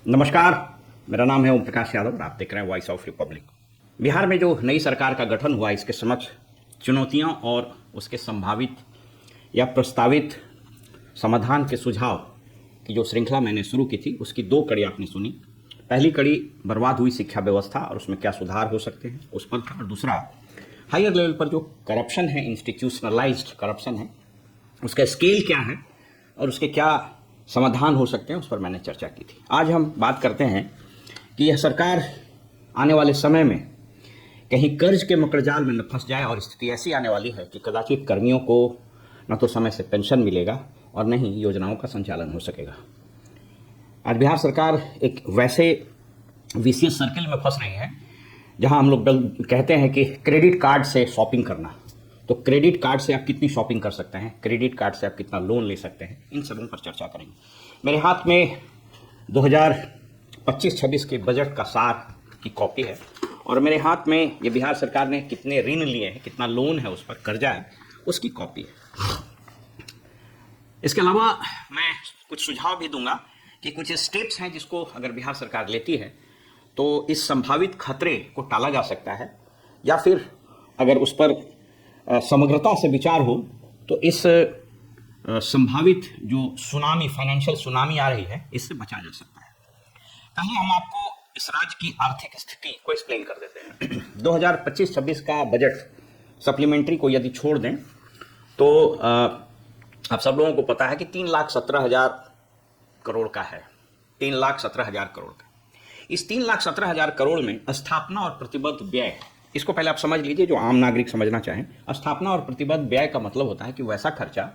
नमस्कार, मेरा नाम है ओम प्रकाश यादव और आप देख रहे हैं वॉइस ऑफ रिपब्लिक। बिहार में जो नई सरकार का गठन हुआ, इसके समक्ष चुनौतियां और उसके संभावित या प्रस्तावित समाधान के सुझाव की जो श्रृंखला मैंने शुरू की थी, उसकी दो कड़ी आपने सुनी। पहली कड़ी बर्बाद हुई शिक्षा व्यवस्था और उसमें क्या सुधार हो सकते हैं, उस पर था। और दूसरा हायर लेवल पर जो करप्शन है, इंस्टीट्यूशनलाइज्ड करप्शन है, उसका स्केल क्या है और उसके क्या समाधान हो सकते हैं, उस पर मैंने चर्चा की थी। आज हम बात करते हैं कि यह सरकार आने वाले समय में कहीं कर्ज के मकड़जाल में न फंस जाए और स्थिति ऐसी आने वाली है कि कदाचित कर्मियों को न तो समय से पेंशन मिलेगा और न ही योजनाओं का संचालन हो सकेगा। आज बिहार सरकार एक वैसे विशेष सर्किल में फंस रही है जहां हम लोग कहते हैं कि क्रेडिट कार्ड से शॉपिंग करना। तो क्रेडिट कार्ड से आप कितनी शॉपिंग कर सकते हैं, क्रेडिट कार्ड से आप कितना लोन ले सकते हैं, इन सबों पर चर्चा करेंगे। मेरे हाथ में 2025-26 के बजट का सार की कॉपी है और मेरे हाथ में ये बिहार सरकार ने कितने ऋण लिए हैं, कितना लोन है, उस पर कर्जा है, उसकी कॉपी है। इसके अलावा मैं कुछ सुझाव भी दूंगा कि कुछ स्टेप्स हैं जिसको अगर बिहार सरकार लेती है तो इस संभावित खतरे को टाला जा सकता है, या फिर अगर उस पर समग्रता से विचार हो तो इस संभावित जो सुनामी, फाइनेंशियल सुनामी आ रही है, इससे बचा जा सकता है। पहले हम आपको इस राज्य की आर्थिक स्थिति को एक्सप्लेन कर देते हैं। 2025-26 का बजट सप्लीमेंट्री को यदि छोड़ दें तो आप सब लोगों को पता है कि 3,17,000 करोड़ का है। 3,17,000 करोड़ का। इस 3,17,000 करोड़ में स्थापना और प्रतिबद्ध व्यय, इसको पहले आप समझ लीजिए जो आम नागरिक समझना चाहें। स्थापना और प्रतिबद्ध व्यय का मतलब होता है कि वैसा खर्चा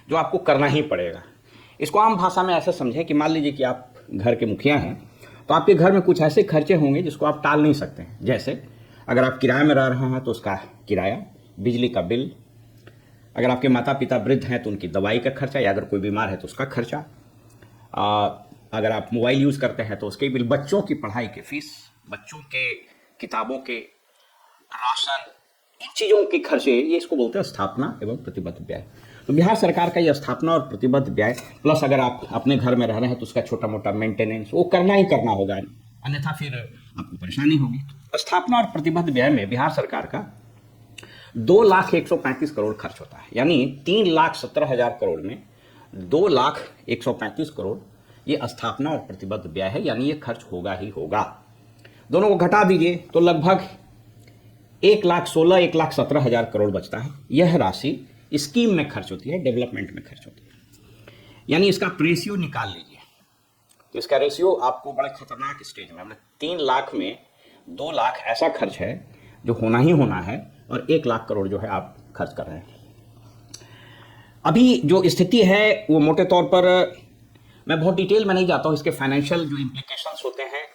जो आपको करना ही पड़ेगा। इसको आम भाषा में ऐसे समझें कि मान लीजिए कि आप घर के मुखिया हैं तो आपके घर में कुछ ऐसे खर्चे होंगे जिसको आप टाल नहीं सकते हैं। जैसे अगर आप किराए में रह रहे हैं तो उसका किराया, बिजली का बिल, अगर आपके माता पिता वृद्ध हैं तो उनकी दवाई का खर्चा, या अगर कोई बीमार है तो उसका खर्चा, अगर आप मोबाइल यूज़ करते हैं तो उसके बिल, बच्चों की पढ़ाई के फीस, बच्चों के किताबों के, राशन, इन चीज़ों के खर्चे, ये इसको बोलते हैं स्थापना एवं प्रतिबद्ध व्यय। तो बिहार सरकार का ये स्थापना और प्रतिबद्ध व्यय प्लस अगर आप अपने घर में रह रहे हैं तो उसका छोटा मोटा मेंटेनेंस वो करना ही करना होगा, अन्यथा फिर आपको परेशानी होगी। स्थापना और प्रतिबद्ध व्यय में बिहार सरकार का 2,135 करोड़ खर्च होता है। यानी 3,17,000 करोड़ में 2,135 करोड़ ये स्थापना और प्रतिबद्ध व्यय है, यानी ये खर्च होगा ही होगा। दोनों को घटा दीजिए तो लगभग 1,16,000 1,17,000 करोड़ बचता है। यह राशि स्कीम में खर्च होती है, डेवलपमेंट में खर्च होती है। यानी इसका रेशियो निकाल लीजिए तो इसका रेशियो आपको बड़े खतरनाक स्टेज में, हमने 3 लाख में 2 लाख ऐसा खर्च है जो होना ही होना है और 1 लाख करोड़ जो है आप खर्च कर रहे हैं। अभी जो स्थिति है वो मोटे तौर पर, मैं बहुत डिटेल में नहीं जाता हूँ, इसके फाइनेंशियल जो इम्प्लीकेशंस होते हैं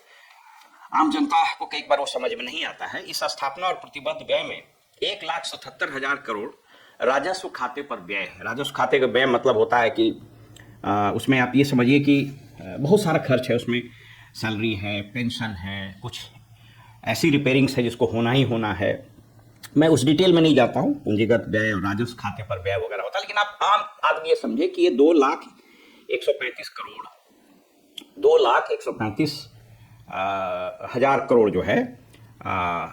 आम जनता को कई बार वो समझ में नहीं आता है। इस स्थापना और प्रतिबद्ध व्यय में 1,77,000 करोड़ राजस्व खाते पर व्यय है। राजस्व खाते का व्यय मतलब होता है कि उसमें आप ये समझिए कि बहुत सारा खर्च है, उसमें सैलरी है, पेंशन है, कुछ ऐसी रिपेयरिंग्स है जिसको होना ही होना है। मैं उस डिटेल में नहीं जाता हूँ, पूंजीगत व्यय और राजस्व खाते पर व्यय वगैरह होता है, लेकिन आप आम आदमी ये समझे कि ये 2,135 करोड़, 2,135 हजार करोड़ जो है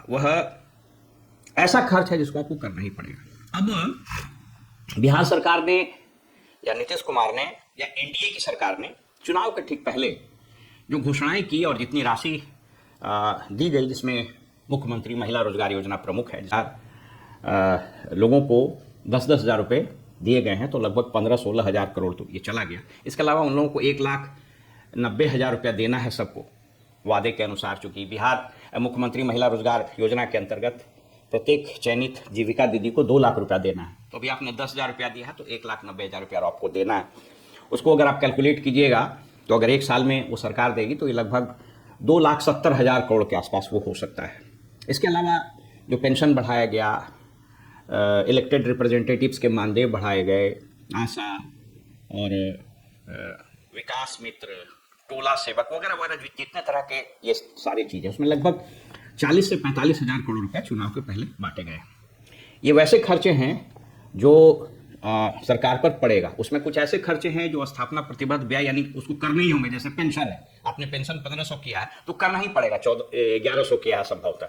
वह ऐसा खर्च है जिसको आपको करना ही पड़ेगा। अब बिहार सरकार ने या नीतीश कुमार ने या एनडीए की सरकार ने चुनाव के ठीक पहले जो घोषणाएं की और जितनी राशि दी गई, जिसमें मुख्यमंत्री महिला रोजगार योजना प्रमुख है, लोगों को 10-10 हज़ार रुपये दिए गए हैं, तो लगभग 15-16 हज़ार करोड़ तो ये चला गया। इसके अलावा उन लोगों को 1,90,000 रुपया देना है सबको वादे के अनुसार। चूंकि बिहार मुख्यमंत्री महिला रोजगार योजना के अंतर्गत प्रत्येक चयनित जीविका दीदी को 2 लाख रुपया देना है, तो अभी आपने 10,000 रुपया दिया है तो 1,90,000 रुपया आपको देना है। उसको अगर आप कैलकुलेट कीजिएगा तो अगर 1 साल में वो सरकार देगी तो ये लगभग 2,70,000 करोड़ के आसपास वो हो सकता है। इसके अलावा जो पेंशन बढ़ाया गया, इलेक्टेड रिप्रेजेंटेटिव्स के मानदेय बढ़ाए गए, आशा और विकास मित्र, टोला सेवक वगैरह वगैरह जितने तरह के ये सारी चीज़ें, उसमें लगभग 40 से 45 हज़ार करोड़ रुपया चुनाव के पहले बांटे गए। ये वैसे खर्चे हैं जो सरकार पर पड़ेगा। उसमें कुछ ऐसे खर्चे हैं जो स्थापना प्रतिबद्ध व्यय यानी उसको करने ही होंगे, जैसे पेंशन है, आपने पेंशन 1500 किया है तो करना ही पड़ेगा, 1100 किया है संभवतः।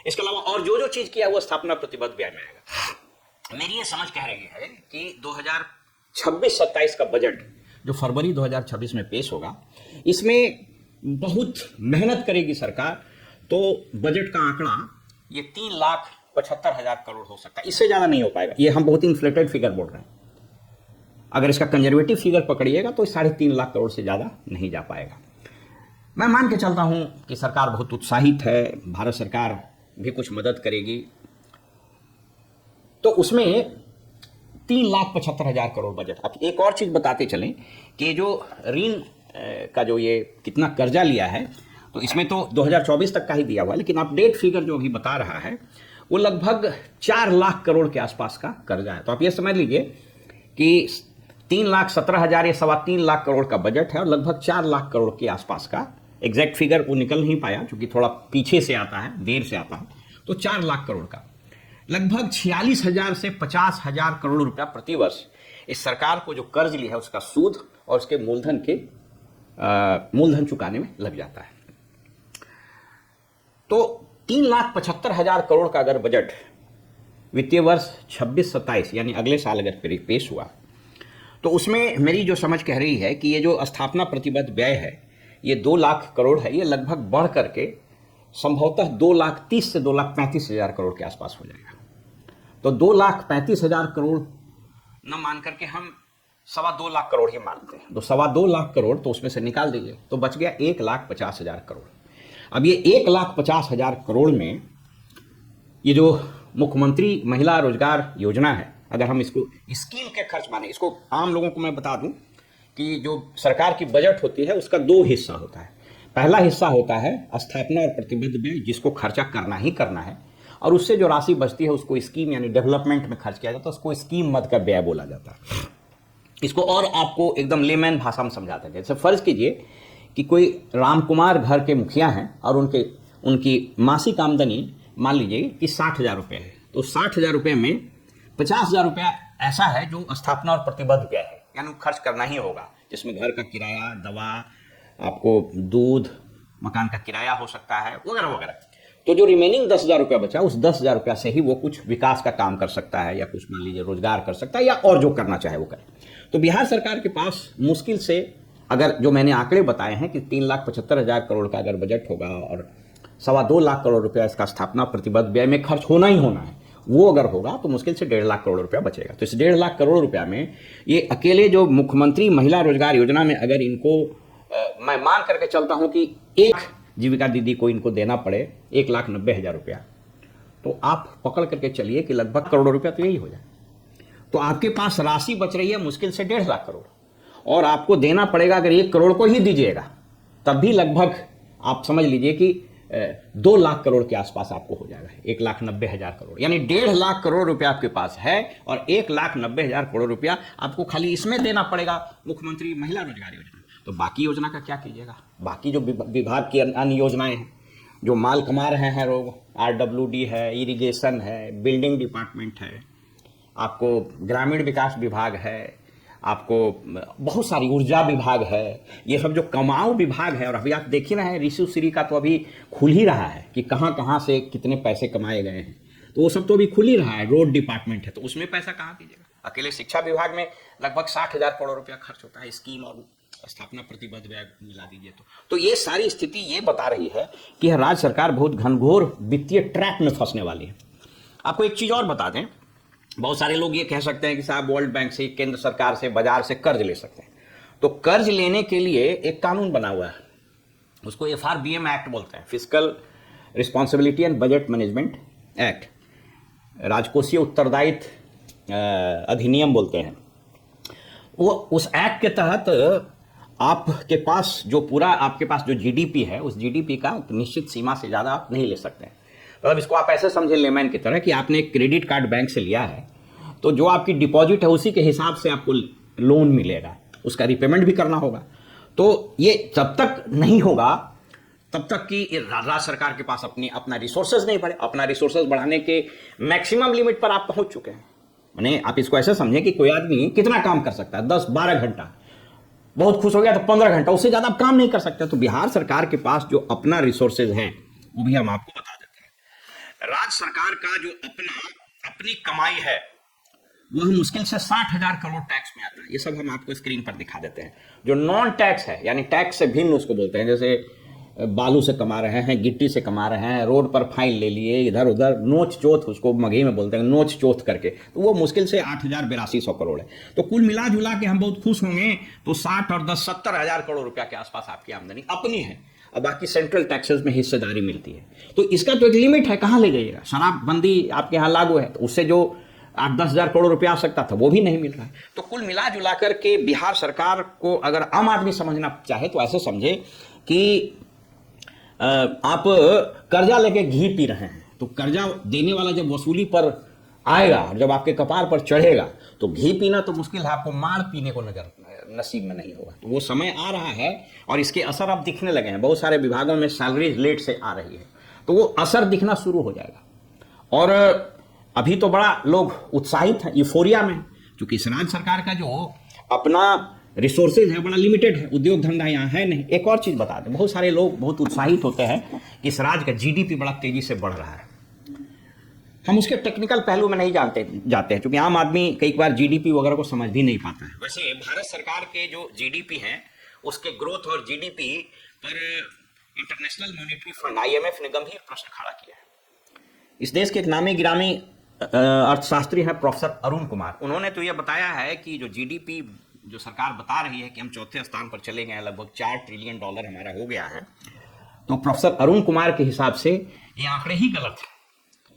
इसके अलावा और जो चीज किया है वो स्थापना प्रतिबद्ध व्यय में आएगा। मेरी ये समझ कह रही है कि 2026-27 का बजट जो फरवरी 2026 में पेश होगा, इसमें बहुत मेहनत करेगी सरकार, तो बजट का आंकड़ा ये 3,75,000 करोड़ हो सकता है, इससे ज्यादा नहीं हो पाएगा। ये हम बहुत इन्फ्लेटेड फिगर बोल रहे हैं। अगर इसका कंजर्वेटिव फिगर पकड़िएगा तो 3.5 लाख करोड़ से ज्यादा नहीं जा पाएगा। मैं मान के चलता हूं कि सरकार बहुत उत्साहित है, भारत सरकार भी कुछ मदद करेगी, तो उसमें 3,75,000 करोड़ बजट। अब एक और चीज बताते चलें कि जो ऋण का जो ये कितना कर्जा लिया है, तो इसमें तो 2024 तक का ही दिया हुआ है, लेकिन अपडेट फिगर जो अभी बता रहा है वो लगभग 4 लाख करोड़ के आसपास का कर्जा है। तो आप ये समझ लीजिए कि 3,17,000 या 3.25 लाख करोड़ का बजट है और लगभग 4 लाख करोड़ के आसपास का, एग्जैक्ट फिगर वो निकल नहीं पाया क्योंकि थोड़ा पीछे से आता है, देर से आता है, तो 4 लाख करोड़ का लगभग 46,000 से 50,000 करोड़ रुपया प्रतिवर्ष इस सरकार को जो कर्ज लिया है उसका सूद और उसके मूलधन चुकाने में लग जाता है। तो 3,75,000 करोड़ का अगर बजट वित्तीय वर्ष 26-27 यानी अगले साल अगर पेश हुआ, तो उसमें मेरी जो समझ कह रही है कि ये जो स्थापना प्रतिबद्ध व्यय है ये 2 लाख करोड़ है, ये लगभग बढ़ करके संभवतः 2,30,000 से 2,35,000 करोड़ के आसपास हो जाएगा। तो 2,35,000 करोड़ न मान करके हम 2.25 लाख करोड़ ही मानते हैं, तो 2.25 लाख करोड़ तो उसमें से निकाल दीजिए, तो बच गया 1,50,000 करोड़। अब ये 1,50,000 करोड़ में ये जो मुख्यमंत्री महिला रोजगार योजना है, अगर हम इसको स्कीम के खर्च माने, इसको आम लोगों को मैं बता दूं कि जो सरकार की बजट होती है उसका 2 हिस्सा होता है। पहला हिस्सा होता है स्थापना और प्रतिबद्ध व्यय, जिसको खर्चा करना ही करना है, और उससे जो राशि बचती है उसको स्कीम यानी डेवलपमेंट में खर्च किया जाता है, उसको स्कीम मद का व्यय बोला जाता है। इसको और आपको एकदम लेमैन भाषा में समझाते हैं। जैसे फर्ज कीजिए कि कोई रामकुमार घर के मुखिया हैं और उनकी मासिक आमदनी मान लीजिए कि 60,000 रुपये है, तो 60,000 रुपये में 50,000 रुपया ऐसा है जो स्थापना और प्रतिबद्ध व्यय है, यानी खर्च करना ही होगा, जिसमें घर का किराया, दवा, आपको दूध, मकान का किराया हो सकता है, वगैरह वगैरह। तो जो रिमेनिंग 10,000 रुपया बचा, उस 10,000 रुपया से ही वो कुछ विकास का काम कर सकता है, या कुछ मान लीजिए रोजगार कर सकता है, या और जो करना चाहे वो करे। तो बिहार सरकार के पास मुश्किल से, अगर जो मैंने आंकड़े बताए हैं कि 3,75,000 करोड़ का अगर बजट होगा और 2.25 लाख करोड़ रुपया इसका स्थापना प्रतिबद्ध व्यय में खर्च होना ही होना है, वो अगर होगा तो मुश्किल से 1.5 लाख करोड़ रुपया बचेगा। तो इस 1.5 लाख करोड़ रुपया में ये अकेले जो मुख्यमंत्री महिला रोजगार योजना में अगर इनको मैं मान करके चलता हूं कि एक जीविका दीदी को इनको देना पड़े 1,90,000 रुपया, तो आप पकड़ करके चलिए कि लगभग करोड़ रुपया तो यही हो जाए। तो आपके पास राशि बच रही है मुश्किल से 1.5 लाख करोड़, और आपको देना पड़ेगा अगर 1 करोड़ को ही दीजिएगा तब भी लगभग आप समझ लीजिए कि 2 लाख करोड़ के आसपास आपको हो जाएगा, 1,90,000 करोड़, यानी 1.5 लाख करोड़ रुपया आपके पास है और 1,90,000 करोड़ रुपया आपको खाली इसमें देना पड़ेगा मुख्यमंत्री महिला रोजगार योजना। तो बाकी योजना का क्या कीजिएगा? बाकी जो विभाग की अन्य योजनाएं हैं जो माल कमा रहे हैं लोग, RWD है, इरिगेशन है, बिल्डिंग डिपार्टमेंट है, आपको ग्रामीण विकास विभाग है, आपको बहुत सारी ऊर्जा विभाग है, ये सब जो कमाऊ विभाग है। और अभी आप देख ही रहे हैं ऋषि श्री का तो अभी खुल ही रहा है कि कहाँ कहाँ से कितने पैसे कमाए गए हैं, तो वो सब तो अभी खुल ही रहा है। रोड डिपार्टमेंट है तो उसमें पैसा कहाँ दीजिएगा? अकेले शिक्षा विभाग में लगभग 60,000 करोड़ रुपया खर्च होता है, स्कीम और स्थापना प्रतिबद्ध व्यय मिला दीजिए तो ये सारी स्थिति ये बता रही है कि राज्य सरकार बहुत घनघोर वित्तीय ट्रैप में फंसने वाली है। आपको एक चीज और बता दें, बहुत सारे लोग ये कह सकते हैं कि साहब वर्ल्ड बैंक से, केंद्र सरकार से, बाजार से कर्ज ले सकते हैं। तो कर्ज लेने के लिए एक कानून बना हुआ है, उसको FRBM एक्ट बोलते हैं, physical responsibility and budget management act, राजकोषीय उत्तरदायित्व अधिनियम बोलते हैं। वो उस एक्ट के तहत आपके पास जो पूरा आपके पास जो GDP है, उस GDP का निश्चित सीमा से ज़्यादा आप नहीं ले सकते हैं। मतलब इसको आप ऐसे समझें लेमैन की तरह कि आपने एक क्रेडिट कार्ड बैंक से लिया है, तो जो आपकी डिपॉजिट है उसी के हिसाब से आपको लोन मिलेगा, उसका रिपेमेंट भी करना होगा। तो ये जब तक नहीं होगा तब तक कि राज्य सरकार के पास अपना रिसोर्सेज नहीं बढ़े। अपना रिसोर्सेज बढ़ाने के मैक्सिमम लिमिट पर आप पहुंच चुके हैं। माने आप इसको ऐसे समझें कि कोई आदमी कितना काम कर सकता है, 10-12 घंटा। बहुत खुश हो गया तो 15 घंटा, उससे ज्यादा आप काम नहीं कर सकते। तो बिहार सरकार के पास जो अपना रिसोर्सेज हैं वो भी हम आपको बता देते हैं। राज्य सरकार का जो अपनी कमाई है वह मुश्किल से 60,000 करोड़ टैक्स में आता है। ये सब हम आपको स्क्रीन पर दिखा देते हैं। जो नॉन टैक्स है यानी टैक्स से भिन्न उसको बोलते हैं, जैसे बालू से कमा रहे हैं, गिट्टी से कमा रहे हैं, रोड पर फाइन ले लिए, इधर उधर नोच चोथ, उसको मगही में बोलते हैं नोच चोथ करके, तो वो मुश्किल से 8,8200 करोड़ है। तो कुल मिला जुला के हम बहुत खुश होंगे तो 60 और 10 70,000 करोड़ रुपया के आसपास आपकी आमदनी अपनी है, और बाकी सेंट्रल टैक्सेस में हिस्सेदारी मिलती है। तो इसका तो एक लिमिट है, कहाँ ले जाइएगा। शराबबंदी आपके यहाँ लागू है तो उससे जो 8-10 हजार करोड़ रुपया आ सकता था वो भी नहीं मिल रहा है। तो कुल मिला जुला करके बिहार सरकार को अगर आम आदमी समझना चाहे तो ऐसे समझे कि आप कर्जा लेके घी पी रहे हैं, तो कर्जा देने वाला जब वसूली पर आएगा और जब आपके कपार पर चढ़ेगा तो घी पीना तो मुश्किल है, आपको मार पीने को नसीब में नहीं होगा। तो वो समय आ रहा है और इसके असर अब दिखने लगे हैं। बहुत सारे विभागों में सैलरी लेट से आ रही है, तो वो असर दिखना शुरू हो जाएगा। और अभी तो बड़ा लोग उत्साहित हैं, यूफोरिया में, क्योंकि इस राज्य सरकार का जो अपना रिसोर्सेज है बड़ा लिमिटेड है, उद्योग धंधा यहाँ है नहीं। एक और चीज बता दें, बहुत सारे लोग बहुत उत्साहित होते हैं कि इस राज्य का जीडीपी बड़ा तेजी से बढ़ रहा है। हम उसके टेक्निकल पहलू में नहीं जाते हैं, क्योंकि आम आदमी कई बार जीडीपी वगैरह को समझ भी नहीं पाता है। वैसे भारत सरकार के जो जीडीपी हैं उसके ग्रोथ और जीडीपी पर इंटरनेशनल मॉनेटरी फंड IMF ने गंभीर प्रश्न खड़ा किया है। इस देश के एक नामी गिरामी अर्थशास्त्री हैं प्रोफेसर अरुण कुमार। उन्होंने तो यह बताया है कि जो जीडीपी जो सरकार बता रही है कि हम चौथे स्थान पर चले गए हैं, लगभग $4 ट्रिलियन हमारा हो गया है, तो प्रोफेसर अरुण कुमार के हिसाब से ये आंकड़े ही गलत है।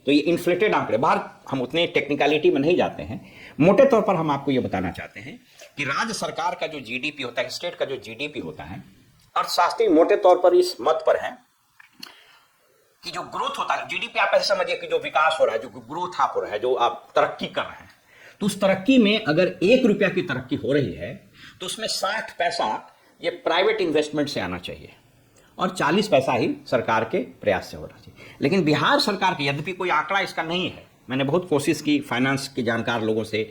तो ये इन्फ्लेटेड आंकड़े, बाहर हम उतने टेक्निकलिटी में नहीं जाते हैं। मोटे तौर पर हम आपको ये बताना चाहते हैं कि राज्य सरकार का जो जीडीपी होता है, स्टेट का जो जीडीपी होता है, अर्थशास्त्री मोटे तौर पर इस मत पर है कि जो ग्रोथ होता है जीडीपी, आप ऐसे समझिए कि जो विकास हो रहा है, जो ग्रोथ आप हो रहा है, जो आप तरक्की कर रहे हैं, तो उस तरक्की में अगर ₹1 की तरक्की हो रही है तो उसमें 60 पैसा ये प्राइवेट इन्वेस्टमेंट से आना चाहिए और 40 पैसा ही सरकार के प्रयास से होना चाहिए। लेकिन बिहार सरकार के, यद्यपि कोई आंकड़ा इसका नहीं है, मैंने बहुत कोशिश की फाइनेंस के जानकार लोगों से,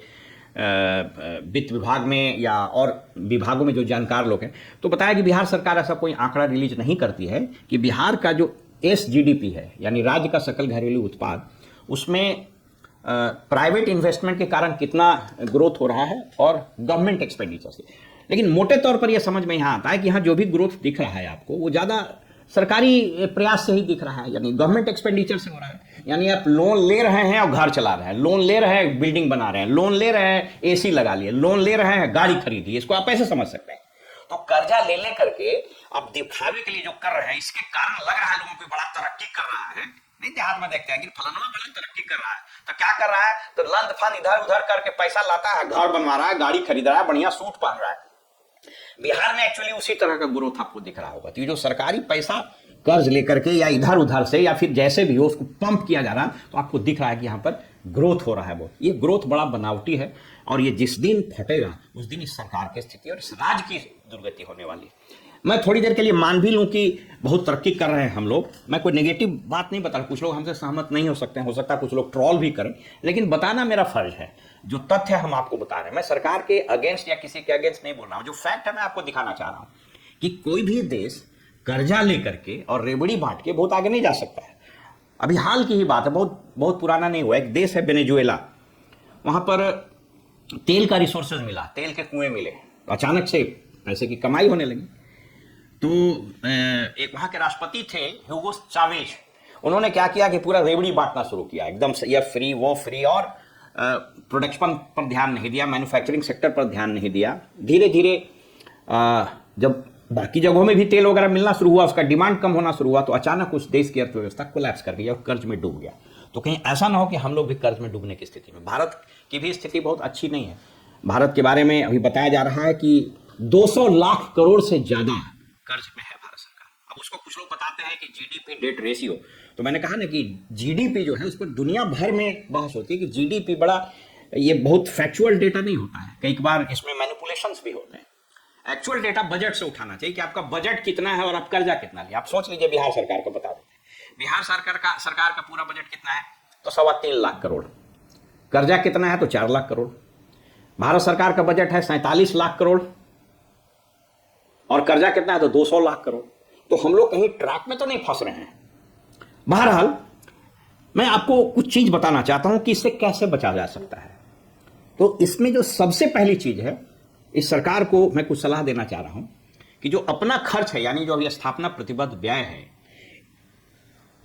वित्त विभाग में या और विभागों में जो जानकार लोग हैं, तो बताया कि बिहार सरकार ऐसा कोई आंकड़ा रिलीज नहीं करती है कि बिहार का जो SGDP है यानी राज्य का सकल घरेलू उत्पाद, उसमें प्राइवेट इन्वेस्टमेंट के कारण कितना ग्रोथ हो रहा है और गवर्नमेंट एक्सपेंडिचर से। लेकिन मोटे तौर पर यह समझ में यहाँ आता है कि यहाँ जो भी ग्रोथ दिख रहा है आपको वो ज़्यादा सरकारी प्रयास से ही दिख रहा है, यानी गवर्नमेंट एक्सपेंडिचर से हो रहा है। यानी आप लोन ले रहे हैं और घर चला रहे हैं, लोन ले रहे हैं बिल्डिंग बना रहे हैं, लोन ले रहे हैं AC लगा लिए, लोन ले रहे हैं गाड़ी खरीद ली, इसको आप ऐसे समझ सकते हैं। तो कर्जा ले ले करके आप दिखावे के लिए जो कर रहे हैं, इसके कारण लग रहा है लोगों को बड़ा तरक्की कर रहा है। नहीं, देहात में देखते हैं कि फलाना बड़ा तरक्की कर रहा है, तो क्या कर रहा है, तो लंद फंद इधर उधर करके पैसा लाता है, घर बनवा रहा है, गाड़ी खरीद रहा है, बढ़िया सूट पहन रहा है। बिहार में एक्चुअली उसी तरह का ग्रोथ आपको दिख रहा होगा। तो ये जो सरकारी पैसा कर्ज लेकर के या इधर उधर से या फिर जैसे भी हो उसको पंप किया जा रहा है, तो आपको दिख रहा है कि यहाँ पर ग्रोथ हो रहा है बहुत। ये ग्रोथ बड़ा बनावटी है और ये जिस दिन फटेगा उस दिन इस सरकार की स्थिति और इस राज्य की दुर्गति होने वाली है। मैं थोड़ी देर के लिए मान भी लूं कि बहुत तरक्की कर रहे हैं हम लोग, मैं कोई नेगेटिव बात नहीं बता रहा, कुछ लोग हमसे सहमत नहीं हो सकते हैं, हो सकता है कुछ लोग ट्रोल भी करें, लेकिन बताना मेरा फर्ज है। जो तथ्य हम आपको बता रहे हैं, मैं सरकार के अगेंस्ट या किसी के अगेंस्ट नहीं बोल रहा हूं, जो फैक्ट है मैं आपको दिखाना चाह रहा हूं कि कोई भी देश कर्जा लेकर के और रेवड़ी बांट के बहुत आगे नहीं जा सकता है। अभी हाल की ही बात है, बहुत पुराना नहीं हुआ, एक देश है वेनेजुएला, वहां पर तेल का रिसोर्सेज मिला, तेल के कुएं मिले, अचानक से पैसे की कमाई होने लगी। तो एक वहां के राष्ट्रपति थे ह्यूगो चावेज, उन्होंने क्या किया कि पूरा रेवड़ी बांटना शुरू किया, एकदम से ये फ्री वो फ्री, और प्रोडक्शन पर ध्यान नहीं दिया, मैन्युफैक्चरिंग सेक्टर पर ध्यान नहीं दिया। धीरे धीरे जब बाकी जगहों में भी तेल वगैरह मिलना शुरू हुआ, उसका डिमांड कम होना शुरू हुआ, तो अचानक उस देश की अर्थव्यवस्था कोलैप्स कर गई और कर्ज में डूब गया। तो कहीं ऐसा ना हो कि हम लोग भी कर्ज में डूबने की स्थिति में। भारत की भी स्थिति बहुत अच्छी नहीं है। भारत के बारे में अभी बताया जा रहा है कि 200 लाख करोड़ से ज्यादा कर्ज में है भारत सरकार। अब उसको कुछ लोग बताते हैं कि जीडीपी डेट रेशियो, तो मैंने कहा ना कि जीडीपी जो है उस पर दुनिया भर में बहस होती है कि जीडीपी बड़ा, ये बहुत फैक्चुअल डेटा नहीं होता है, कई बार इसमें मैनिपुलेशंस भी होते हैं। एक्चुअल डेटा बजट से उठाना चाहिए कि आपका बजट कितना है और आप कर्जा कितना लिया। आप सोच लीजिए, बिहार सरकार को बता देते हैं, बिहार सरकार का पूरा बजट कितना है, तो 3.25 लाख करोड़। कर्जा कितना है, तो 4 लाख करोड़। भारत सरकार का बजट है 47 लाख करोड़, और कर्जा कितना है तो 200 लाख करोड़। तो हम लोग कहीं ट्रैक में तो नहीं फंस रहे हैं। बहरहाल मैं आपको कुछ चीज बताना चाहता हूं कि इससे कैसे बचा जा सकता है। तो इसमें जो सबसे पहली चीज है, इस सरकार को मैं कुछ सलाह देना चाह रहा हूं कि जो अपना खर्च है, यानी जो अभी स्थापना प्रतिबद्ध व्यय है,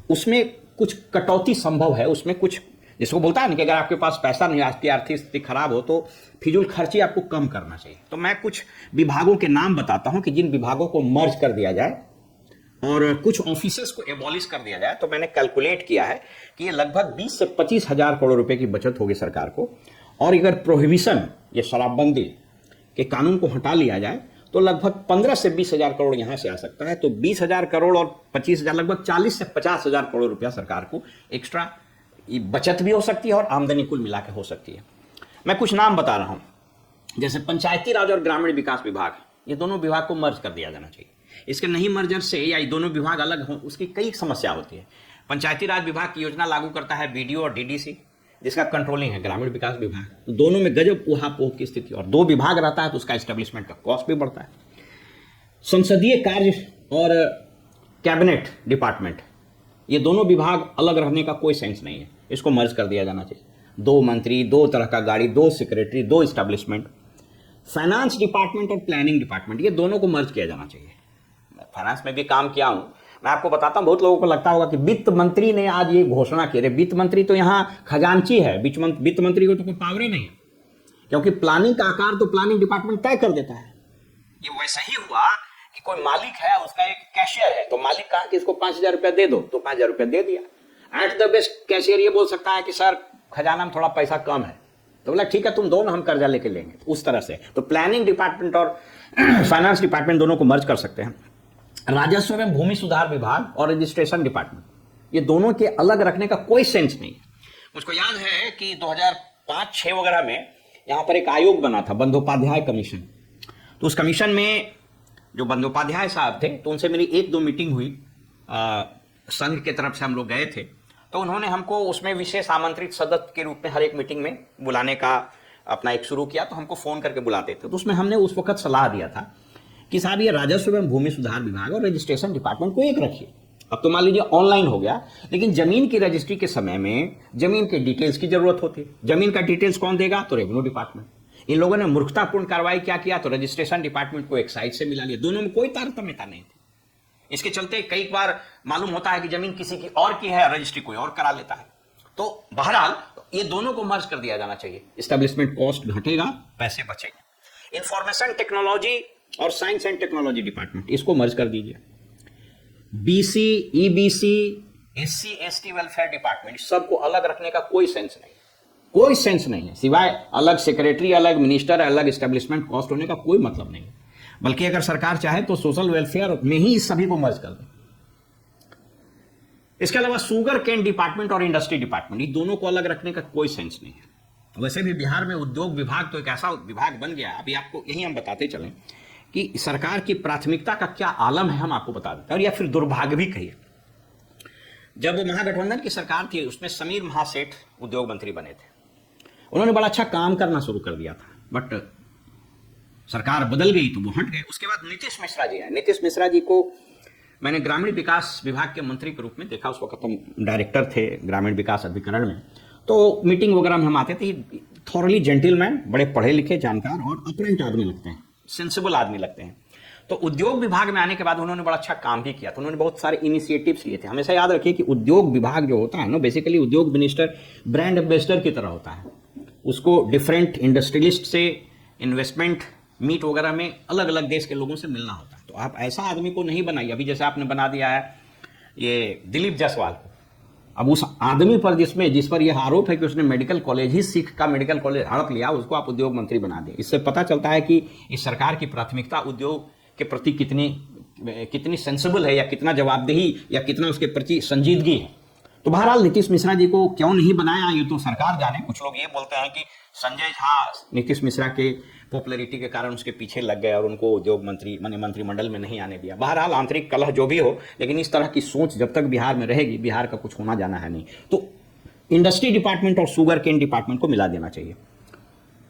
उसमें कुछ कटौती संभव है। उसमें कुछ, जिसको बोलता है ना कि अगर आपके पास पैसा नहीं, आपकी आर्थिक स्थिति खराब हो, तो फिजूल खर्ची आपको कम करना चाहिए। तो मैं कुछ विभागों के नाम बताता हूं कि जिन विभागों को मर्ज कर दिया जाए और कुछ ऑफिसेस को एबॉलिश कर दिया जाए, तो मैंने कैलकुलेट किया है कि ये लगभग 20 से 25 हजार करोड़ रुपए की बचत होगी सरकार को। और अगर प्रोहिबिशन, ये शराबबंदी के कानून को हटा लिया जाए, तो लगभग 15 से 20 हजार करोड़ यहां से आ सकता है। तो 20 हजार करोड़ और 25 हजार, लगभग 40 से 50 हजार करोड़ रुपया सरकार को एक्स्ट्रा बचत भी हो सकती है और आमदनी कुल मिला के हो सकती है। मैं कुछ नाम बता रहा हूं, जैसे पंचायती राज और ग्रामीण विकास विभाग, ये दोनों विभाग को मर्ज कर दिया जाना चाहिए। इसके नहीं मर्जर से, या ये दोनों विभाग अलग हों, उसकी कई समस्या होती है। पंचायती राज विभाग की योजना लागू करता है बीडीओ और डीडीसी, जिसका कंट्रोलिंग है ग्रामीण विकास विभाग। तो दोनों में गजब उहापोह की स्थिति, और 2 विभाग रहता है तो उसका एस्टेब्लिशमेंट का कॉस्ट भी बढ़ता है। संसदीय कार्य और कैबिनेट डिपार्टमेंट, ये दोनों विभाग अलग रहने का कोई सेंस नहीं है, इसको मर्ज कर दिया जाना चाहिए। 2 मंत्री, 2 तरह का गाड़ी, 2 सेक्रेटरी, 2 एस्टेब्लिशमेंट। फाइनेंस डिपार्टमेंट और प्लानिंग डिपार्टमेंट, ये दोनों को मर्ज किया जाना चाहिए। फाइनेंस में भी काम किया हूं, मैं आपको बताता हूं, बहुत लोगों को लगता होगा कि वित्त मंत्री ने आज ये घोषणा की। वित्त मंत्री तो यहां खजांची है, वित्त मंत्री को तो कोई पावर ही नहीं है, क्योंकि प्लानिंग का आकार तो प्लानिंग डिपार्टमेंट तय कर देता है। ये वैसा ही हुआ कि कोई मालिक है, उसका एक कैशियर है, तो मालिक कहा कि इसको 5,000 रुपया दे दो, तो 5,000 रुपया दे दिया। एट द बेस्ट कैशियर ये बोल सकता है कि सर खजाना में थोड़ा पैसा कम है, तो बोला ठीक है तुम दो ना, हम कर्जा लेके लेंगे। उस तरह से तो प्लानिंग डिपार्टमेंट और फाइनेंस डिपार्टमेंट दोनों को मर्ज कर सकते हैं। राजस्व एवं भूमि सुधार विभाग और रजिस्ट्रेशन डिपार्टमेंट, ये दोनों के अलग रखने का कोई सेंस नहीं है। मुझको याद है कि 2005-6 वगैरह में यहां पर एक आयोग बना था, बंदोपाध्याय कमीशन। तो उस कमीशन में जो बंदोपाध्याय साहब थे, तो उनसे मेरी 1-2 मीटिंग हुई, संघ के तरफ से हम लोग गए थे। तो उन्होंने हमको उसमें विशेष आमंत्रित सदस्य के रूप में हर एक मीटिंग में बुलाने का अपना एक शुरू किया। तो हमको फोन करके बुलाते थे। तो उसमें हमने उस वक्त सलाह दिया था कि साहब ये राजस्व एवं भूमि सुधार विभाग और रजिस्ट्रेशन डिपार्टमेंट को एक रखिए। अब तो मान लीजिए ऑनलाइन हो गया, लेकिन जमीन की रजिस्ट्री के समय में जमीन के डिटेल्स की जरूरत होती है। जमीन का डिटेल्स कौन देगा? तो रेवेन्यू डिपार्टमेंट। इन लोगों ने मूर्खतापूर्ण कार्रवाई क्या किया, तो रजिस्ट्रेशन डिपार्टमेंट को एक साइड से मिला लिया। दोनों में कोई तारतम्यता नहीं थी। इसके चलते कई बार मालूम होता है कि जमीन किसी की और की है, रजिस्ट्री कोई और करा लेता है। तो बहरहाल ये दोनों को मर्ज कर दिया जाना चाहिए। एस्टेब्लिशमेंट कॉस्ट घटेगा, पैसे बचेंगे। इंफॉर्मेशन टेक्नोलॉजी और साइंस एंड टेक्नोलॉजी डिपार्टमेंट, इसको मर्ज कर दीजिए। BC, EBC, SC ST welfare department, सबको अलग रखने का कोई सेंस नहीं, कोई सेंस नहीं है, सिवाय अलग सेक्रेटरी, अलग मिनिस्टर, अलग एस्टेब्लिशमेंट कॉस्ट होने का कोई मतलब नहीं है। बल्कि अगर सरकार चाहे तो सोशल वेलफेयर में ही इस सभी को मर्ज कर दे। इसके अलावा शुगर केन डिपार्टमेंट और इंडस्ट्री डिपार्टमेंट, ये दोनों को अलग रखने का कोई सेंस नहीं है। वैसे भी बिहार में उद्योग विभाग तो एक ऐसा विभाग बन गया, अभी आपको यही हम बताते चलें कि सरकार की प्राथमिकता का क्या आलम है, हम आपको बता देते हैं। और या फिर दुर्भाग्य भी कहिए, जब महागठबंधन की सरकार थी उसमें समीर महासेठ उद्योग मंत्री बने थे। उन्होंने बड़ा अच्छा काम करना शुरू कर दिया था, बट सरकार बदल गई तो वो हट गए। उसके बाद नीतीश मिश्रा जी आए। नीतीश मिश्रा जी को मैंने ग्रामीण विकास विभाग के मंत्री के रूप में देखा। उस वक्त हम डायरेक्टर थे ग्रामीण विकास अधिकरण में। तो मीटिंग वगैरह में हम आते थे। थॉरली जेंटलमैन, बड़े पढ़े लिखे, जानकार और अपरेंट आदमी लगते हैं, सेंसिबल आदमी लगते हैं। तो उद्योग विभाग में आने के बाद उन्होंने बड़ा अच्छा काम भी किया। तो उन्होंने बहुत सारे इनिशिएटिव्स लिए थे। हमेशा याद रखिए कि उद्योग विभाग जो होता है ना, बेसिकली उद्योग मिनिस्टर ब्रांड एम्बेसडर की तरह होता है। उसको डिफरेंट इंडस्ट्रियलिस्ट से इन्वेस्टमेंट मीट वगैरह में अलग अलग देश के लोगों से मिलना होता है। तो आप ऐसा आदमी को नहीं बनाइए। अभी जैसे आपने बना दिया है ये दिलीप जायसवाल को, अब उस आदमी पर जिस पर यह आरोप है कि उसने मेडिकल कॉलेज ही सिख का मेडिकल कॉलेज हड़प लिया, उसको आप उद्योग मंत्री बना दिए। इससे पता चलता है कि इस सरकार की प्राथमिकता उद्योग के प्रति कितनी सेंसिबल है, या कितना जवाबदेही, या कितना उसके प्रति संजीदगी है। तो बहरहाल नीतीश मिश्रा जी को क्यों नहीं बनाया, ये तो सरकार जाने। कुछ लोग ये बोलते हैं कि संजय झा नीतीश मिश्रा के पॉपुलैरिटी के कारण उसके पीछे लग गए और उनको उद्योग मंत्री मंत्रिमंडल में नहीं आने दिया। बहरहाल आंतरिक कलह जो भी हो, लेकिन इस तरह की सोच जब तक बिहार में रहेगी, बिहार का कुछ होना जाना है नहीं। तो इंडस्ट्री डिपार्टमेंट और शुगर केन डिपार्टमेंट को मिला देना चाहिए।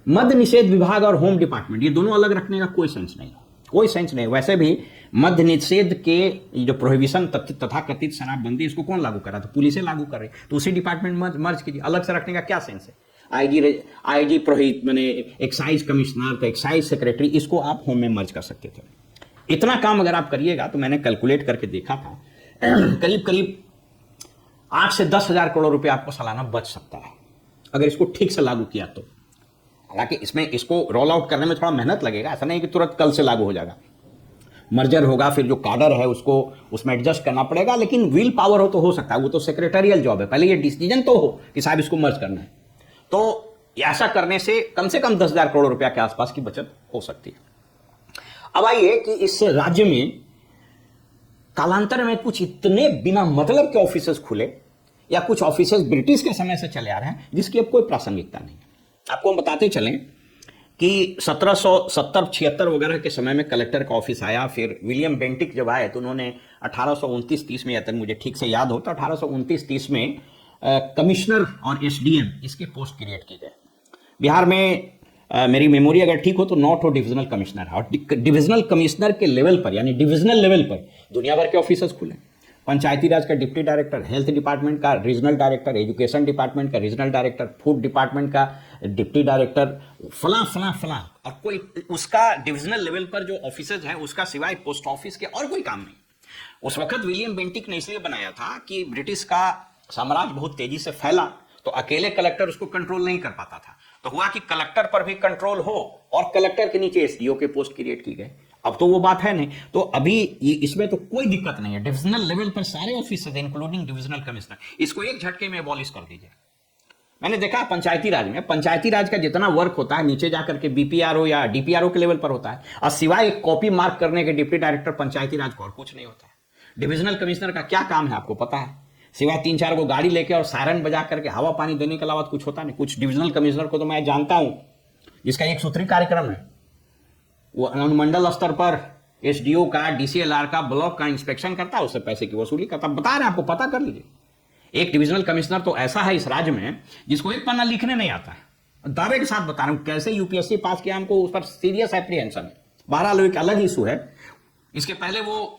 मद्य निषेध विभाग और होम डिपार्टमेंट, ये दोनों अलग रखने का कोई सेंस नहीं है। कोई सेंस नहीं। वैसे भी मद्य निषेध के जो प्रोहिबिशन तथा कथित शराबबंदी, इसको कौन लागू कर रहा? तो पुलिस लागू कर रही, तो उसी डिपार्टमेंट में मर्ज कीजिए, अलग से रखने का क्या सेंस है? आईजी प्रोहित मैंने एक्साइज कमिश्नर तो एक्साइज सेक्रेटरी, इसको आप होम में मर्ज कर सकते थे। इतना काम अगर आप करिएगा तो मैंने कैलकुलेट करके देखा था, करीब करीब 8 से 10 हजार करोड़ रुपए आपको सालाना बच सकता है अगर इसको ठीक से लागू किया तो। हालांकि इसको रोल आउट करने में थोड़ा मेहनत लगेगा, ऐसा नहीं कि तुरंत कल से लागू हो जाएगा। मर्जर होगा, फिर जो काडर है उसको उसमें एडजस्ट करना पड़ेगा, लेकिन विल पावर हो तो हो सकता है। वो तो सेक्रेटरियल जॉब है, पहले ये डिसीजन तो हो कि साहब इसको मर्ज करना है। तो ऐसा करने से कम 10 हजार करोड़ रुपया के आसपास की बचत हो सकती है। अब आइए कि इस राज्य में कालांतर में कुछ इतने बिना मतलब के ऑफिसेस खुले, या कुछ ऑफिसेस ब्रिटिश के समय से चले आ रहे हैं जिसकी अब कोई प्रासंगिकता नहीं। आपको हम बताते चलें कि 1770-76 वगैरह के समय में कलेक्टर का ऑफिस आया, फिर विलियम बेंटिक जब आए तो उन्होंने 1829-30 में, या मुझे ठीक से याद हो तो 1829-30 में कमिश्नर और एसडीएम इसके पोस्ट क्रिएट किए गए। बिहार में मेरी मेमोरी अगर ठीक हो तो 9 डिविजनल कमिश्नर है, और डिविजनल कमिश्नर के लेवल पर यानी डिविजनल लेवल पर दुनिया भर के ऑफिसर्स खुले। पंचायती राज का डिप्टी डायरेक्टर, हेल्थ डिपार्टमेंट का रीजनल डायरेक्टर, एजुकेशन डिपार्टमेंट का रीजनल डायरेक्टर, फूड डिपार्टमेंट का डिप्टी डायरेक्टर, फला फला फला, और कोई उसका डिविजनल लेवल पर जो ऑफिसर्स है उसका सिवाय पोस्ट ऑफिस के और कोई काम नहीं। उस वक्त विलियम बेंटिक ने इसलिए बनाया था कि ब्रिटिश का साम्राज्य बहुत तेजी से फैला, तो अकेले कलेक्टर उसको कंट्रोल नहीं कर पाता था। तो हुआ कि कलेक्टर पर भी कंट्रोल हो, और कलेक्टर के नीचे एसडीओ के पोस्ट क्रिएट की गए। अब तो वो बात है नहीं, तो अभी इसमें तो कोई दिक्कत नहीं है। डिविजनल लेवल पर सारे ऑफिसर्स इंक्लूडिंग डिविजनल कमिश्नर, इसको एक झटके में अबॉलिश कर दीजिए। मैंने देखा पंचायती राज में, पंचायती राज का जितना वर्क होता है नीचे जाकर के बीपीआरओ या डीपीआरओ के लेवल पर होता है, और सिवाय एक कॉपी मार्क करने के डिप्टी डायरेक्टर पंचायती राज को और कुछ नहीं होता है। डिविजनल कमिश्नर का क्या काम है आपको पता है? सिवाय 3-4 को गाड़ी लेके और सायरन बजा करके हवा पानी देने के अलावा कुछ होता नहीं। कुछ डिविजनल कमिश्नर को तो मैं जानता हूं जिसका एक सूत्री कार्यक्रम है, वो अनुमंडल स्तर पर एसडीओ का, डीसीएलआर का, ब्लॉक का इंस्पेक्शन करता है, उससे पैसे की वसूली करता। बता रहे हैं आपको, पता कर लीजिए। एक डिविजनल कमिश्नर तो ऐसा है इस राज्य में जिसको एक पन्ना लिखने नहीं आता है। दावे के साथ बता रहा हूं कैसे यूपीएससी पास किया, हमको उस पर सीरियस एप्रीहेंशन है। बहरहाल एक अलग इशू है। इसके पहले वो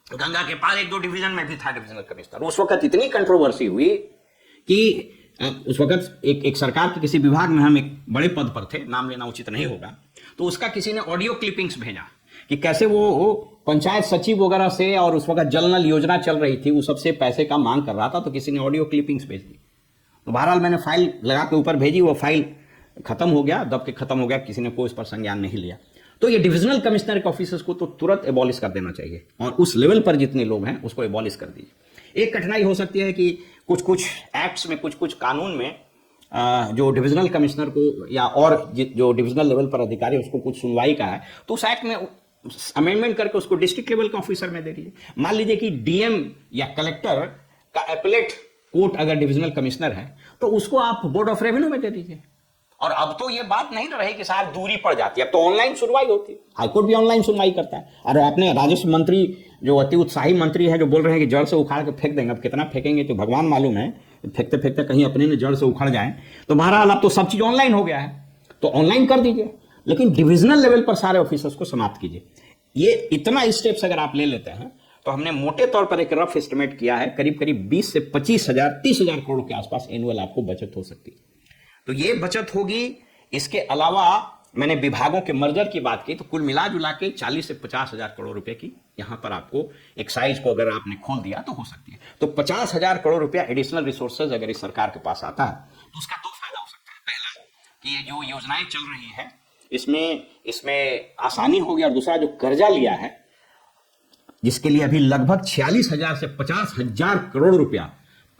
गंगा के पार 1-2 डिवीजन में भी था डिविजनल कमिश्नर। उस वक्त इतनी कंट्रोवर्सी हुई कि उस वक्त एक सरकार के किसी विभाग में हम एक बड़े पद पर थे, नाम लेना उचित नहीं होगा, तो उसका किसी ने ऑडियो क्लिपिंग्स भेजा कि कैसे वो पंचायत सचिव वगैरह से, और उस वक्त जल नल योजना चल रही थी, वो सबसे पैसे का मांग कर रहा था, तो किसी ने ऑडियो क्लिपिंग्स भेज दी। तो बहरहाल मैंने फाइल लगा के ऊपर भेजी, वो फाइल खत्म हो गया, दब के खत्म हो गया, किसी ने कोई इस पर संज्ञान नहीं लिया। तो ये डिविजनल कमिश्नर के ऑफिसर्स को तो तुरंत एबॉलिश कर देना चाहिए, और उस लेवल पर जितने लोग हैं उसको एबॉलिश कर दीजिए। एक कठिनाई हो सकती है कि कुछ एक्ट्स में, कुछ कानून में जो डिविजनल कमिश्नर को या और जो डिविजनल लेवल पर अधिकारी उसको कुछ सुनवाई का है, तो उस एक्ट में अमेंडमेंट करके उसको डिस्ट्रिक्ट लेवल के ऑफिसर में दे दीजिए। मान लीजिए कि डीएम या कलेक्टर का एपेलेट कोर्ट अगर डिविजनल कमिश्नर है तो उसको आप बोर्ड ऑफ रेवेन्यू में दे दीजिए। और अब तो ये बात नहीं रही कि साहब दूरी पड़ जाती है, अब तो ऑनलाइन सुनवाई होती है। हाईकोर्ट भी ऑनलाइन सुनवाई करता है। और अपने राजस्व मंत्री जो अति उत्साही मंत्री है, जो बोल रहे हैं कि जड़ से उखाड़ के फेंक देंगे, अब कितना फेंकेंगे तो भगवान मालूम है, फेंकते फेंकते कहीं अपने ने जड़ से उखड़ जाए। तो बहरहाल अब तो सब चीज ऑनलाइन हो गया है, तो ऑनलाइन कर दीजिए, लेकिन डिविजनल लेवल पर सारे ऑफिसर्स को समाप्त कीजिए। ये इतना स्टेप्स अगर आप ले लेते हैं तो हमने मोटे तौर पर एक रफ एस्टिमेट किया है, करीब करीब 20 से 25 हजार 30 हजार करोड़ के आसपास एनुअल आपको बचत हो सकती है। तो ये बचत होगी। इसके अलावा मैंने विभागों के मर्जर की बात की, तो कुल मिला जुला के 40 से 50 हजार करोड़ रुपए की यहां पर आपको एक्साइज को अगर आपने खोल दिया तो हो सकती है। तो 50 हजार करोड़ रुपया एडिशनल रिसोर्सेज अगर इस सरकार के पास आता है तो उसका 2 फायदा हो सकता है। पहला कि ये जो योजनाएं चल रही है इसमें आसानी होगी, और दूसरा जो कर्जा लिया है जिसके लिए अभी लगभग 46,000 से 50,000 करोड़ रुपया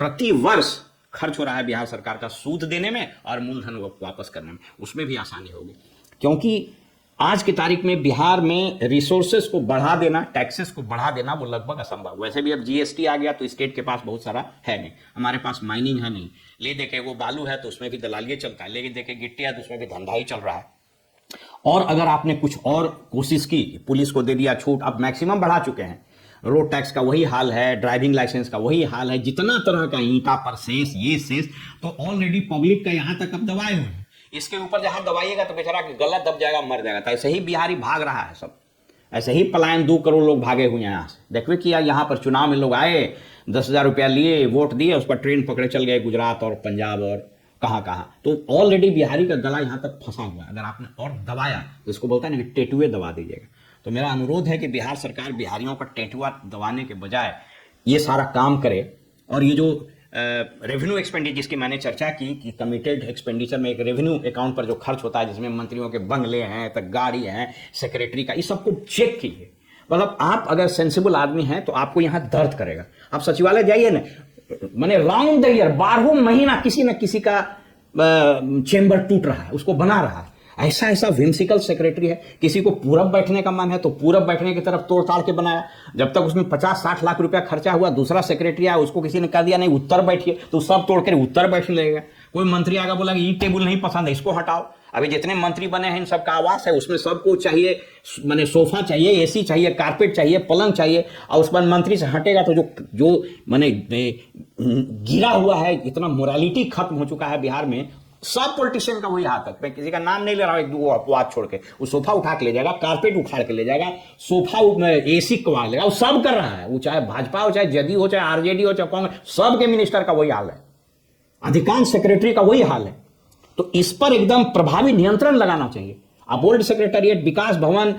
प्रति वर्ष खर्च हो रहा है बिहार सरकार का सूद देने में और मूलधन वापस करने में, उसमें भी आसानी होगी। क्योंकि आज की तारीख में बिहार में रिसोर्सेस को बढ़ा देना, टैक्सेस को बढ़ा देना वो लगभग असंभव। वैसे भी अब जीएसटी आ गया तो स्टेट के पास बहुत सारा है नहीं, हमारे पास माइनिंग है नहीं, ले देखे वो बालू है तो उसमें भी दलालिए चलता है, ले देखे गिट्टी है तो उसमें भी धंधा ही चल रहा है। और अगर आपने कुछ और कोशिश की, पुलिस को दे दिया छूट, अब मैक्सिमम बढ़ा चुके हैं, रोड टैक्स का वही हाल है, ड्राइविंग लाइसेंस का वही हाल है, जितना तरह का ईंटा पर सेस, ये सेस, तो ऑलरेडी पब्लिक का यहां तक अब दबाए हुए हैं। इसके ऊपर जहां दबाइएगा तो बेचारा गला दब जाएगा, मर जाएगा। तो ऐसे ही बिहारी भाग रहा है सब, ऐसे ही पलायन 2 करोड़ लोग भागे हुए हैं यहाँ से। देखिए कि यहाँ पर चुनाव में लोग आए, 10,000 रुपया लिए, वोट दिए, उस पर ट्रेन पकड़े चल गए गुजरात और पंजाब और कहाँ कहाँ। तो ऑलरेडी बिहारी का गला यहाँ तक फंसा हुआ है। अगर आपने और दबाया तो इसको बोलता है ना कि टेटुए दबा दीजिएगा। तो मेरा अनुरोध है कि बिहार सरकार बिहारियों का टेटुआ दबाने के बजाय ये सारा काम करे। और ये जो रेवेन्यू एक्सपेंडिचर जिसकी मैंने चर्चा की कि कमिटेड एक्सपेंडिचर में एक रेवेन्यू अकाउंट पर जो खर्च होता है, जिसमें मंत्रियों के बंगले हैं, तक गाड़ी है, सेक्रेटरी का, इस सबको चेक कीजिए। मतलब आप अगर सेंसिबल आदमी हैं तो आपको यहाँ दर्द करेगा। आप सचिवालय जाइए ना, मैंने राउंड द ईयर 12 महीना किसी न किसी का चेंबर टूट रहा है, उसको बना रहा है। ऐसा ऐसा विम्सिकल सेक्रेटरी है। किसी को पूरब बैठने का मन है तो पूरब बैठने की तरफ तोड़ ताड़ के बनाया। जब तक उसमें 50-60 लाख रुपया खर्चा हुआ, दूसरा सेक्रेटरी आया, उसको किसी ने कह दिया नहीं उत्तर बैठिए, तो सब तोड़ कर उत्तर बैठने लगेगा। कोई मंत्री आगा बोला कि ये टेबल नहीं पसंद है, इसको हटाओ। अभी जितने मंत्री बने हैं इन सबका आवास है, उसमें सबको चाहिए, मैंने सोफा चाहिए, एसी चाहिए, कारपेट चाहिए, पलंग चाहिए। और उस पर मंत्री से हटेगा तो जो मैंने गिरा हुआ है, इतना मोरालिटी खत्म हो चुका है बिहार में। सब पॉलिटिशियन का वही हाथ है। मैं किसी का नाम नहीं ले रहा हूं, एक दो अपवाद छोड़ के। वो सोफा उठा के ले जाएगा, कारपेट उखाड़ के ले जाएगा, सोफा एसी कवा लेगा, वो सब कर रहा है। वो चाहे भाजपा हो, चाहे जदयू हो, चाहे आरजेडी हो, चाहे कांग्रेस, सबके मिनिस्टर का वही हाल है, अधिकांश सेक्रेटरी का वही हाल है। तो इस पर एकदम प्रभावी नियंत्रण लगाना चाहिए। आप ओल्ड सेक्रेटरिएट, विकास भवन,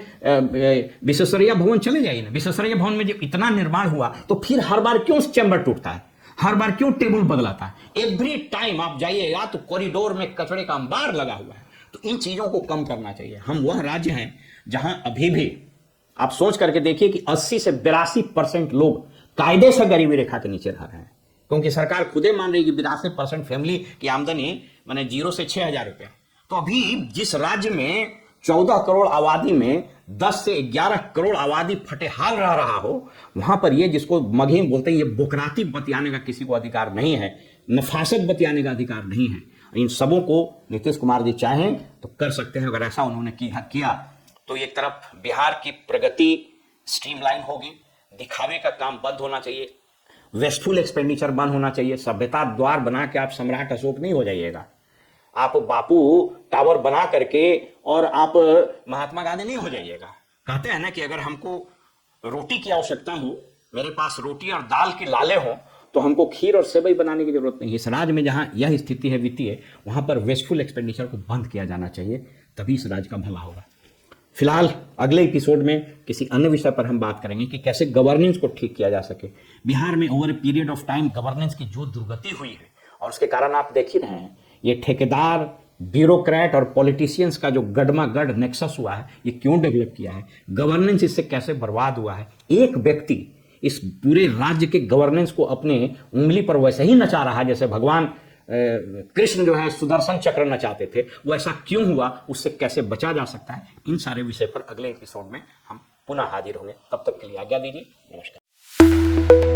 विश्वेश्वरैया भवन चले जाइए ना। विश्वेश्वरैया भवन में जब इतना निर्माण हुआ तो फिर हर बार क्यों चैम्बर टूटता है, हर बार क्यों टेबल बदलाता है? एवरी टाइम आप जाइएगा तो कॉरिडोर में कचरे का अंबार लगा हुआ है। तो इन चीजों को कम करना चाहिए। हम वह राज्य हैं जहां अभी भी आप सोच करके देखिए कि 80 से 82% लोग कायदे से गरीबी रेखा के नीचे रह रहे हैं, क्योंकि सरकार खुदे मान रही है कि 82% फैमिली की आमदनी मैंने 0 से 6,000 रुपये। तो अभी जिस राज्य में 14 करोड़ आबादी में 10 से 11 करोड़ आबादी फटेहाल रह रहा हो, वहां पर ये जिसको मघेम बोलते हैं, ये बोकराती बतियाने का किसी को अधिकार नहीं है, नफासत बतियाने का अधिकार नहीं है। इन सबों को नीतीश कुमार जी चाहें तो कर सकते हैं। अगर ऐसा उन्होंने किया तो एक तरफ बिहार की प्रगति स्ट्रीमलाइन होगी, दिखावे का काम बंद होना चाहिए, वेस्टफुल एक्सपेंडिचर बंद होना चाहिए। सभ्यता द्वार बना के आप सम्राट अशोक नहीं हो जाइएगा, आप बापू टावर बना करके और आप महात्मा गांधी नहीं हो जाइएगा। कहते हैं ना कि अगर हमको रोटी की आवश्यकता हो, मेरे पास रोटी और दाल के लाले हो, तो हमको खीर और सेवई बनाने की जरूरत नहीं है। इस राज्य में जहां यह स्थिति है वित्तीय, वहां पर वेस्टफुल एक्सपेंडिचर को बंद किया जाना चाहिए, तभी इस राज्य का भला होगा। फिलहाल अगले एपिसोड में किसी अन्य विषय पर हम बात करेंगे कि कैसे गवर्नेंस को ठीक किया जा सके। बिहार में over a period of time governance की जो दुर्गति हुई है, और उसके कारण आप देख ही रहे हैं, ये ठेकेदार, ब्यूरोक्रेट और पॉलिटिशियंस का जो गडमागड नेक्सस हुआ है, ये क्यों डेवलप किया है, गवर्नेंस इससे कैसे बर्बाद हुआ है। एक व्यक्ति इस पूरे राज्य के गवर्नेंस को अपने उंगली पर वैसे ही नचा रहा है जैसे भगवान कृष्ण जो है सुदर्शन चक्र नचाते थे, वो ऐसा क्यों हुआ, उससे कैसे बचा जा सकता है, इन सारे विषय पर अगले एपिसोड में हम पुनः हाजिर होंगे। तब तक के लिए आज्ञा दीजिए। नमस्कार।